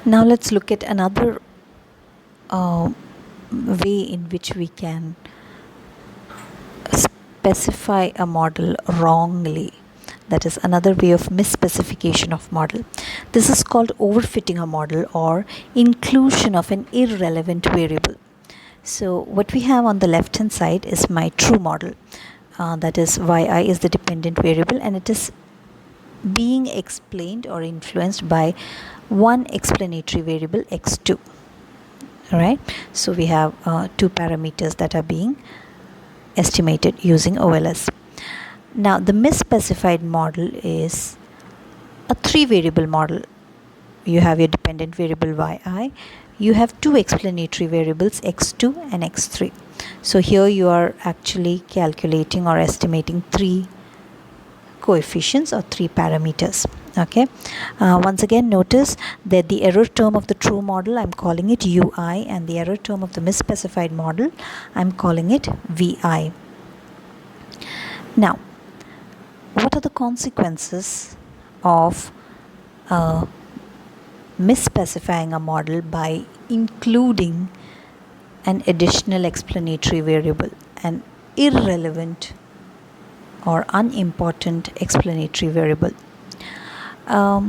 Now let's look at another uh, way in which we can specify a model wrongly. That is another way of misspecification of model. This is called overfitting a model or inclusion of an irrelevant variable. So what we have on the left hand side is my true model. That is yi is the dependent variable, and it is being explained or influenced by one explanatory variable x2. Alright, so we have two parameters that are being estimated using OLS. Now the misspecified model is a three variable model. You have your dependent variable yi, you have two explanatory variables x2 and x3. So here you are actually calculating or estimating three coefficients or three parameters. Okay, once again notice that the error term of the true model, I'm calling it ui, and the error term of the misspecified model, I'm calling it vi. Now what are the consequences of misspecifying a model by including an additional explanatory variable, an irrelevant or unimportant explanatory variable? The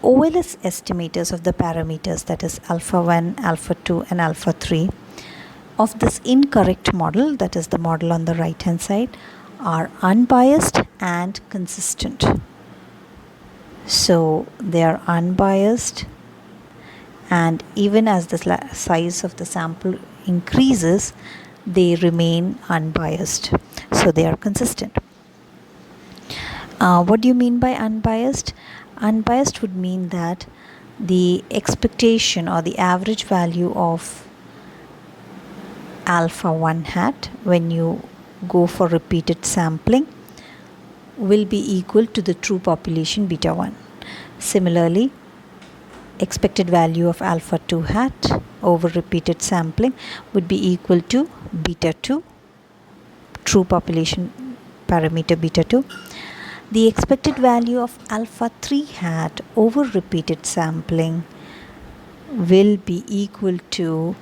OLS estimators of the parameters, that is alpha 1, alpha 2 and alpha 3 of this incorrect model, that is the model on the right hand side, are unbiased and consistent. So they are unbiased, and even as the size of the sample increases, they remain unbiased. So they are consistent. What do you mean by unbiased? Unbiased would mean that the expectation or the average value of alpha 1 hat when you go for repeated sampling will be equal to the true population beta 1. Similarly, expected value of alpha 2 hat over repeated sampling would be equal to beta 2, true population parameter beta 2. The expected value of alpha 3 hat over repeated sampling will be equal to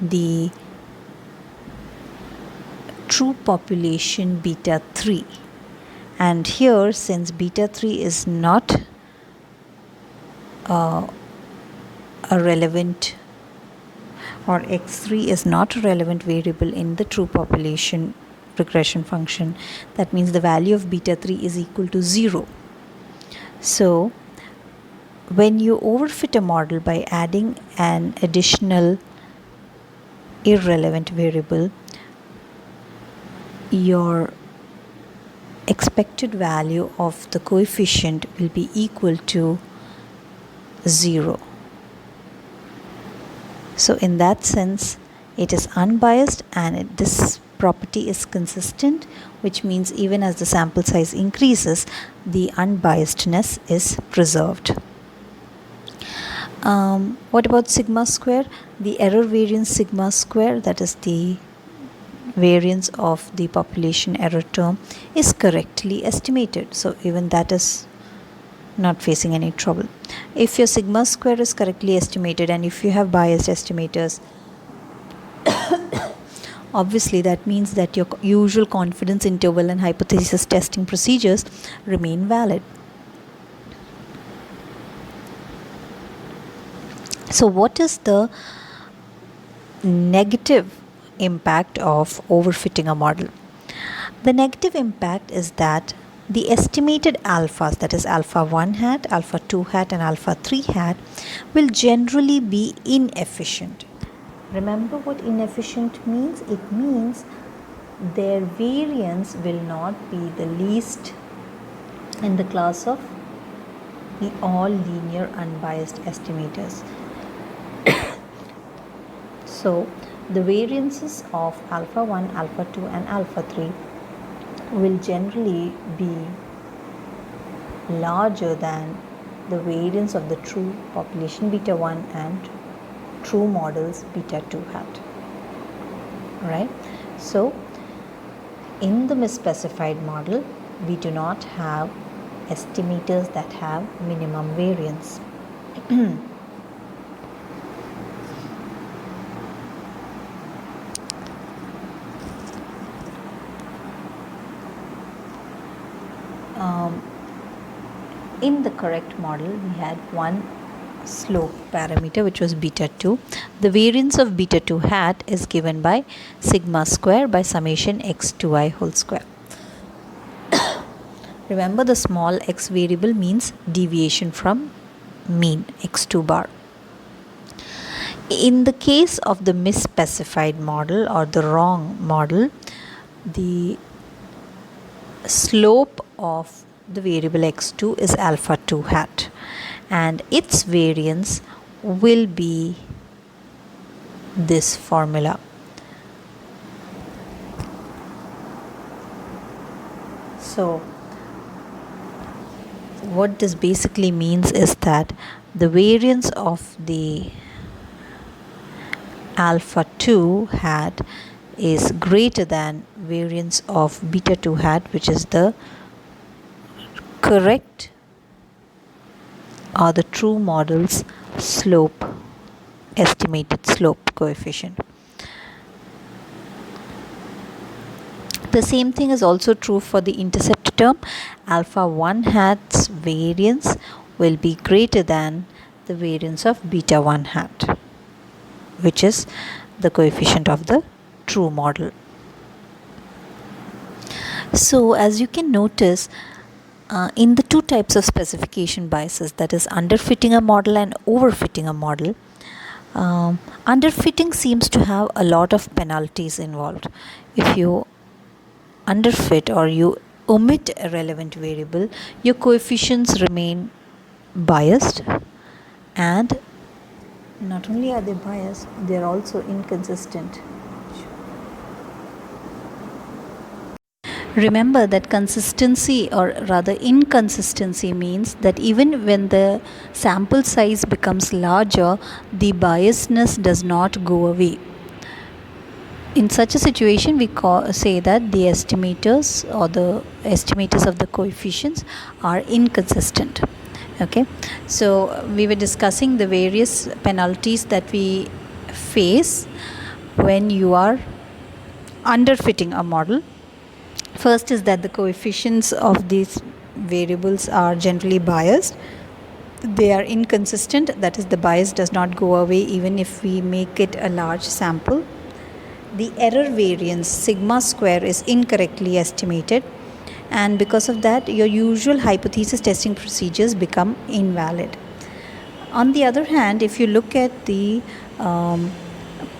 the true population beta 3. And here, since beta 3 is not a relevant, or x3 is not a relevant variable in the true population regression function, that means the value of beta 3 is equal to 0. So when you overfit a model by adding an additional irrelevant variable, your expected value of the coefficient will be equal to 0. So in that sense, it is unbiased, and this property is consistent, which means even as the sample size increases, the unbiasedness is preserved. What about sigma square? The error variance sigma square, that is the variance of the population error term, is correctly estimated. So even that is not facing any trouble. If your sigma square is correctly estimated, and if you have biased estimators, obviously that means that your usual confidence interval and hypothesis testing procedures remain valid. So what is the negative impact of overfitting a model? The negative impact is that the estimated alphas, that is alpha 1 hat, alpha 2 hat and alpha 3 hat, will generally be inefficient. Remember what inefficient means? It means their variance will not be the least in the class of the all linear unbiased estimators. So the variances of alpha 1, alpha 2 and alpha 3 will generally be larger than the variance of the true population beta 1 and true models beta 2 hat. Right? So in the misspecified model, we do not have estimators that have minimum variance. In the correct model, we had one slope parameter which was beta 2. The variance of beta 2 hat is given by sigma square by summation x2I whole square. Remember, the small x variable means deviation from mean x2 bar. In the case of the misspecified model or the wrong model, the slope of the variable x2 is alpha 2 hat, and its variance will be this formula. So what this basically means is that the variance of the alpha 2 hat is greater than variance of beta 2 hat, which is the correct or the true model's slope, estimated slope coefficient. The same thing is also true for the intercept term. Alpha 1 hat's variance will be greater than the variance of beta 1 hat, which is the coefficient of the true model. So as you can notice, in the two types of specification biases, that is underfitting a model and overfitting a model, underfitting seems to have a lot of penalties involved. If you underfit or you omit a relevant variable, your coefficients remain biased, and not only are they biased, they are also inconsistent. Remember that consistency, or rather inconsistency, means that even when the sample size becomes larger, the biasness does not go away. In such a situation, we say that the estimators or the estimators of the coefficients are inconsistent. Okay, so we were discussing the various penalties that we face when you are underfitting a model. First is that the coefficients of these variables are generally biased. They are inconsistent, that is, the bias does not go away even if we make it a large sample. The error variance sigma square is incorrectly estimated, and because of that, your usual hypothesis testing procedures become invalid. On the other hand, if you look at the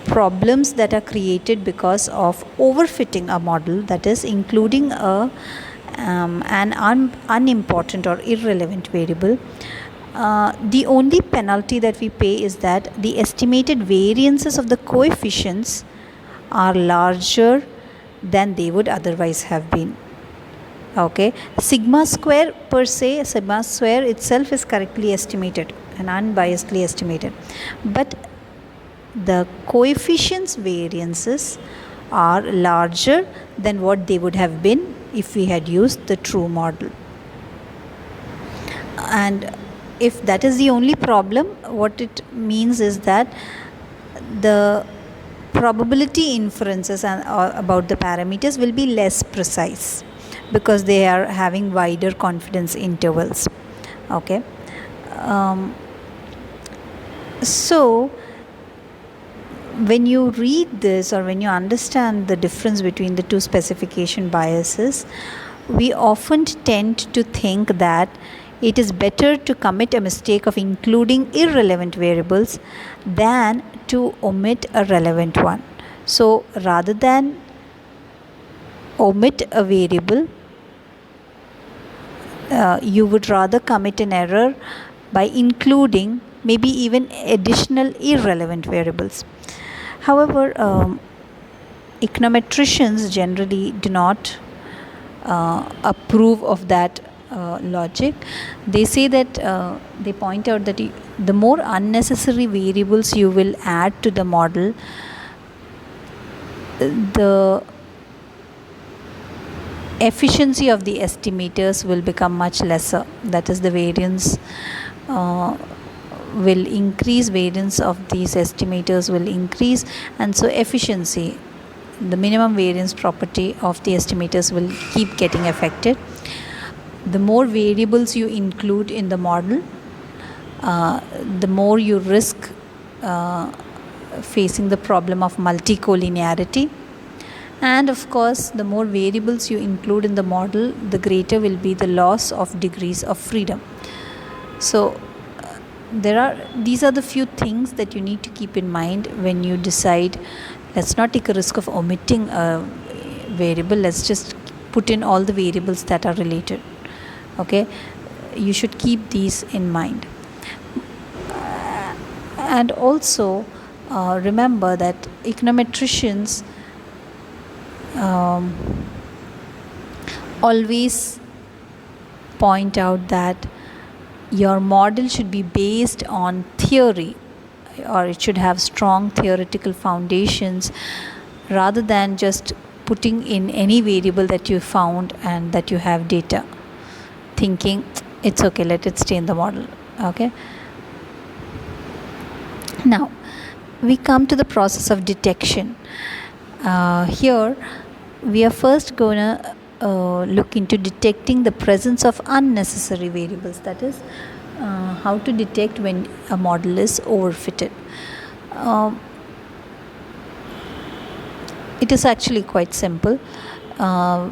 problems that are created because of overfitting a model, that is including an unimportant or irrelevant variable, the only penalty that we pay is that the estimated variances of the coefficients are larger than they would otherwise have been. Okay, sigma square per se, sigma square itself is correctly estimated and unbiasedly estimated, but the coefficients variances are larger than what they would have been if we had used the true model. And if that is the only problem, what it means is that the probability inferences about the parameters will be less precise because they are having wider confidence intervals. Okay, so when you read this, or when you understand the difference between the two specification biases, we often tend to think that it is better to commit a mistake of including irrelevant variables than to omit a relevant one. So rather than omit a variable, you would rather commit an error by including maybe even additional irrelevant variables. However, econometricians generally do not approve of that logic. They say that they point out that the more unnecessary variables you will add to the model, the efficiency of the estimators will become much lesser. That is, the variance will increase, variance of these estimators will increase, and so efficiency, the minimum variance property of the estimators, will keep getting affected. The more variables you include in the model, the more you risk facing the problem of multicollinearity. And of course, the more variables you include in the model, the greater will be the loss of degrees of freedom. So these are the few things that you need to keep in mind when you decide. Let's not take a risk of omitting a variable. Let's just put in all the variables that are related. Okay, you should keep these in mind. And also remember that econometricians always point out that your model should be based on theory, or it should have strong theoretical foundations, rather than just putting in any variable that you found and that you have data, thinking it's okay, let it stay in the model. Okay, now we come to the process of detection. Here we are first going to look into detecting the presence of unnecessary variables, that is how to detect when a model is overfitted. It is actually quite simple.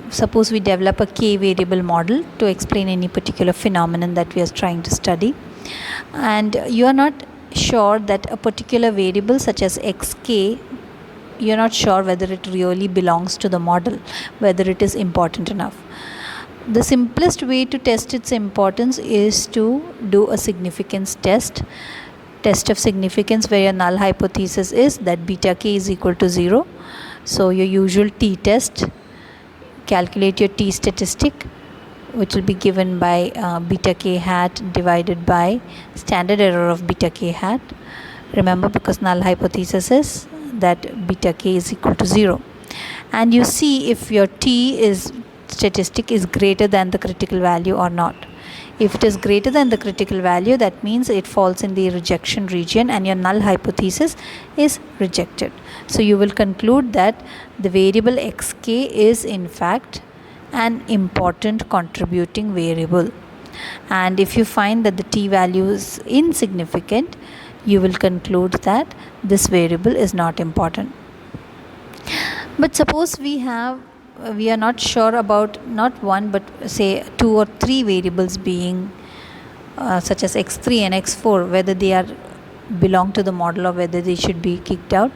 Suppose we develop a k variable model to explain any particular phenomenon that we are trying to study, and you are not sure that a particular variable such as xk, you're not sure whether it really belongs to the model, whether it is important enough. The simplest way to test its importance is to do a significance test of significance, where your null hypothesis is that beta k is equal to 0. So your usual t-test, calculate your t-statistic, which will be given by beta k hat divided by standard error of beta k hat. Remember, because null hypothesis is that beta k is equal to 0, and you see if your t statistic is greater than the critical value or not. If it is greater than the critical value, that means it falls in the rejection region and your null hypothesis is rejected. So you will conclude that the variable xk is in fact an important contributing variable, and if you find that the t value is insignificant, you will conclude that this variable is not important. But suppose we are not sure about not one but say 2 or 3 variables being such as x3 and x4, whether they are belong to the model or whether they should be kicked out.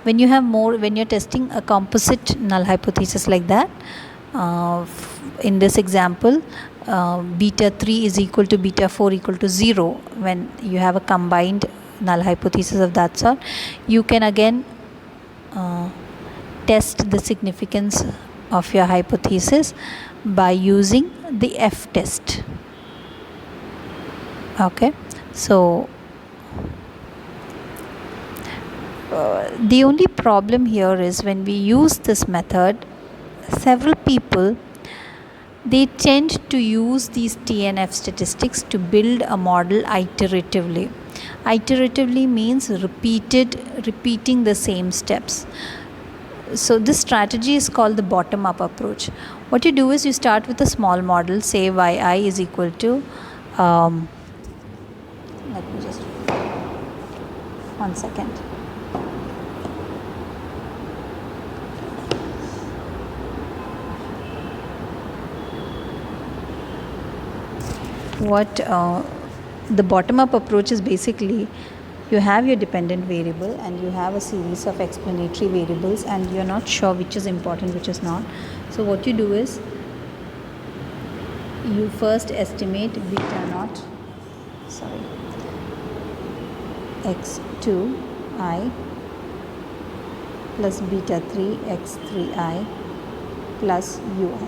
When you have more, when you're testing a composite null hypothesis like that, in this example, beta 3 is equal to beta 4 equal to 0, when you have a combined null hypothesis of that sort, you can again test the significance of your hypothesis by using the F test. Okay, so the only problem here is when we use this method, several people, they tend to use these T and F statistics to build a model iteratively. Iteratively means repeating the same steps. So this strategy is called the bottom-up approach. What you do is you start with a small model, say yi is equal to, let me just, 1 second. What the bottom-up approach is basically, you have your dependent variable and you have a series of explanatory variables and you're not sure which is important, which is not. So what you do is you first estimate beta naught, x2i plus beta 3 x3i plus ui.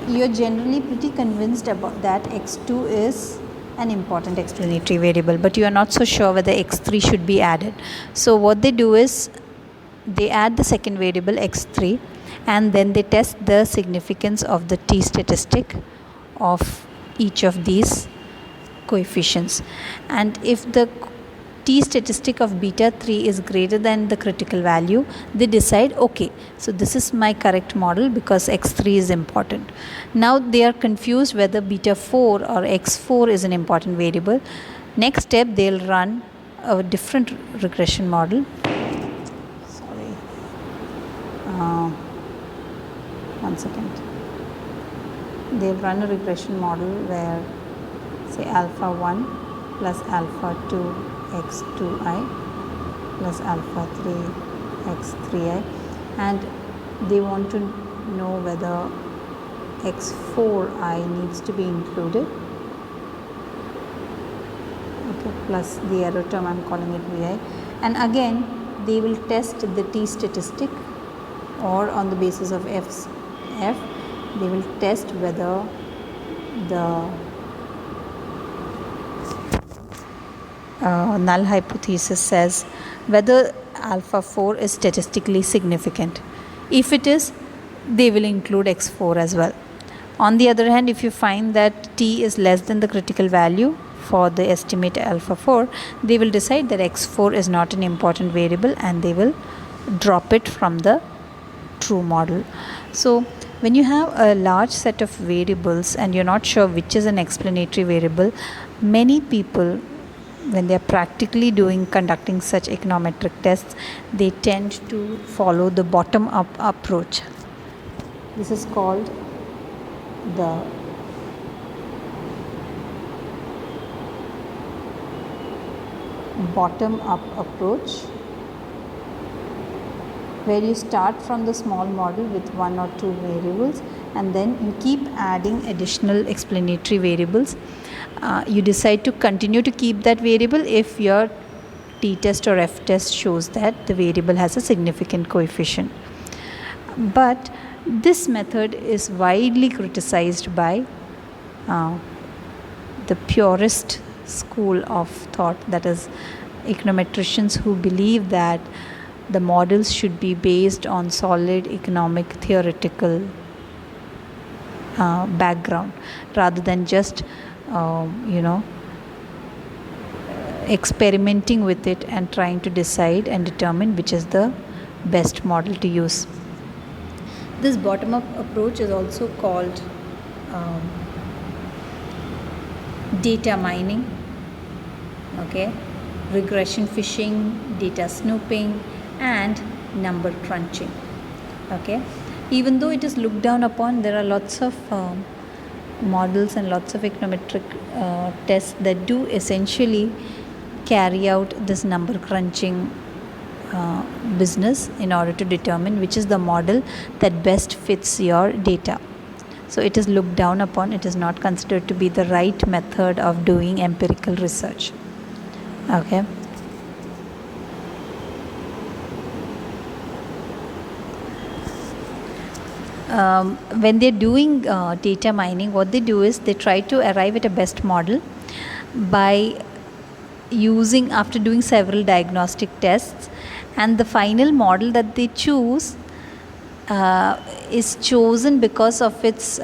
You're generally pretty convinced about that x2 is an important explanatory variable, but you are not so sure whether x3 should be added. So what they do is they add the second variable x3 and then they test the significance of the t statistic of each of these coefficients, and if the t statistic of beta 3 is greater than the critical value, they decide, okay, so this is my correct model because x3 is important. Now they are confused whether beta 4 or x4 is an important variable. Next step, they'll run a different regression model. Sorry, one second. They'll run a regression model where, say, alpha 1 plus alpha 2 x2i plus alpha 3 x3i, and they want to know whether x4i needs to be included, okay, plus the error term, I'm calling it vi, and again they will test the t statistic, or on the basis of f they will test whether the null hypothesis says whether alpha 4 is statistically significant. If it is, they will include x4 as well. On the other hand, if you find that t is less than the critical value for the estimate alpha 4, they will decide that x4 is not an important variable and they will drop it from the true model. So when you have a large set of variables and you're not sure which is an explanatory variable, many people, when they are practically conducting such econometric tests, they tend to follow the bottom-up approach. This is called the bottom-up approach, where you start from the small model with one or two variables and then you keep adding additional explanatory variables. You decide to continue to keep that variable if your t-test or f-test shows that the variable has a significant coefficient. But this method is widely criticized by the purist school of thought, that is, econometricians who believe that the models should be based on solid economic theoretical background rather than just experimenting with it and trying to decide and determine which is the best model to use. This bottom-up approach is also called data mining, okay, regression fishing, data snooping, and number crunching. Okay, even though it is looked down upon, there are lots of models and lots of econometric tests that do essentially carry out this number crunching business in order to determine which is the model that best fits your data. So it is looked down upon. It is not considered to be the right method of doing empirical research. Okay. When they're doing data mining, what they do is they try to arrive at a best model by using, after doing several diagnostic tests, and the final model that they choose is chosen because of its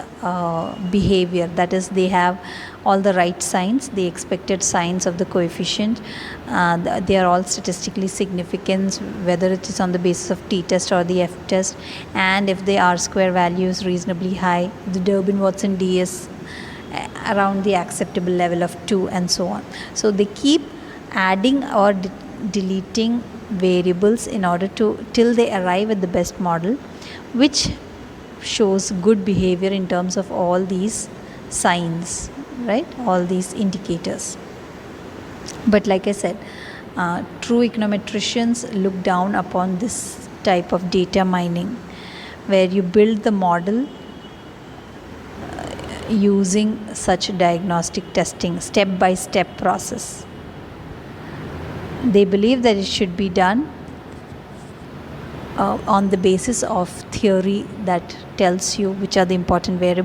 behavior. That is, they have all the right signs, the expected signs of the coefficient. They are all statistically significant, whether it is on the basis of t-test or the f-test, and if the r-square value is reasonably high, the Durbin-Watson d is around the acceptable level of 2, and so on. So they keep adding or deleting variables in order to, till they arrive at the best model, which shows good behavior in terms of all these signs, right, all these indicators. But like I said, true econometricians look down upon this type of data mining, where you build the model using such diagnostic testing, step-by-step process. They believe that it should be done on the basis of theory that tells you which are the important variables